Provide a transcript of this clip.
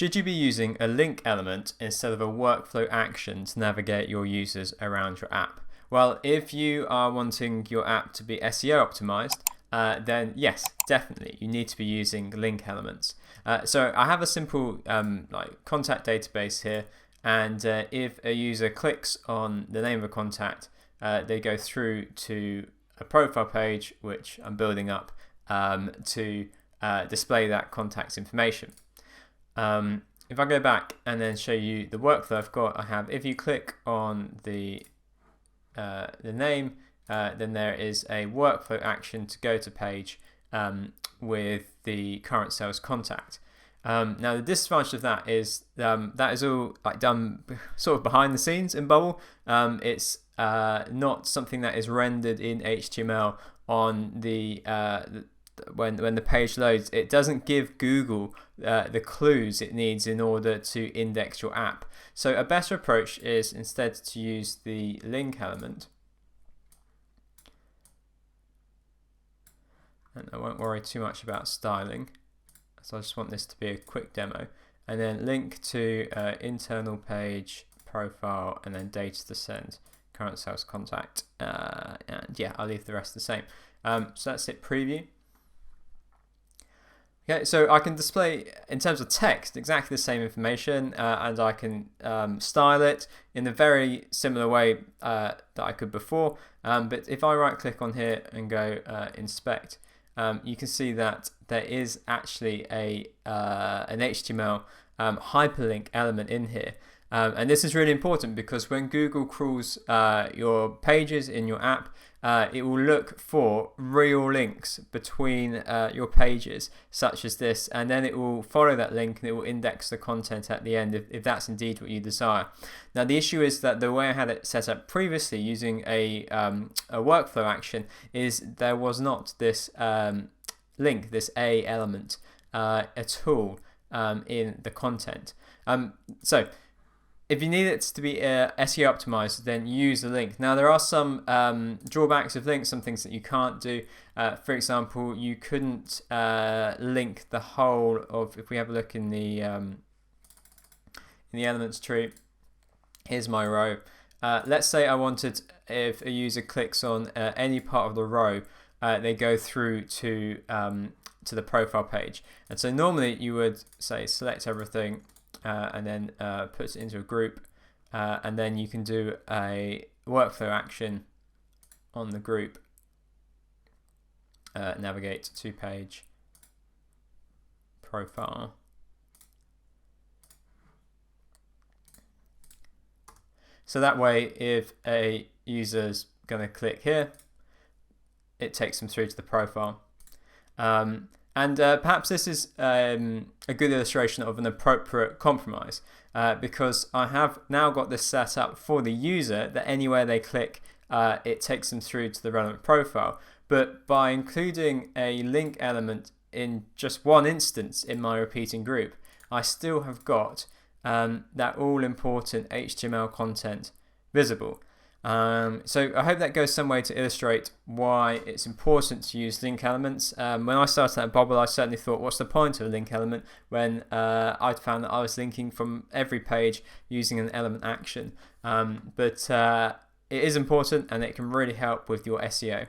Should you be using a link element instead of a workflow action to navigate your users around your app? Well, if you are wanting your app to be SEO optimized, then yes, definitely, you need to be using link elements. So I have a simple like contact database here, and if a user clicks on the name of a contact, they go through to a profile page which I'm building up to display that contact's information. If I go back and then show you the workflow I have, if you click on the name, then there is a workflow action to go to page with the current sales contact. Now the disadvantage of that is all like done sort of behind the scenes in Bubble. It's not something that is rendered in HTML on the when the page loads. It doesn't give Google the clues it needs in order to index your app. So a better approach is instead to use the link element. And I won't worry too much about styling, so I just want this to be a quick demo. And then link to internal page, profile, and then data to send, current sales contact. And yeah, I'll leave the rest the same. So that's it, preview. Okay, so I can display, in terms of text, exactly the same information, and I can style it in a very similar way that I could before. But if I right click on here and go inspect, you can see that there is actually an HTML hyperlink element in here. And this is really important because when Google crawls your pages in your app, it will look for real links between your pages, such as this, and then it will follow that link and it will index the content at the end if that's indeed what you desire. Now the issue is that the way I had it set up previously using a workflow action is there was not this link, this A element at all in the content. So if you need it to be SEO optimized, then use the link. Now there are some drawbacks of links, some things that you can't do. For example, you couldn't link the whole of, if we have a look in the elements tree, here's my row. Let's say I wanted, if a user clicks on any part of the row, they go through to the profile page. And so normally you would say select everything, and then puts it into a group, and then you can do a workflow action on the group, navigate to page, profile. So that way, if a user's going to click here, it takes them through to the profile. And perhaps this is a good illustration of an appropriate compromise, because I have now got this set up for the user that anywhere they click, it takes them through to the relevant profile. But by including a link element in just one instance in my repeating group, I still have got that all-important HTML content visible. So I hope that goes some way to illustrate why it's important to use link elements. When I started at Bobble, I certainly thought, what's the point of a link element, when I'd found that I was linking from every page using an element action. But it is important, and it can really help with your SEO.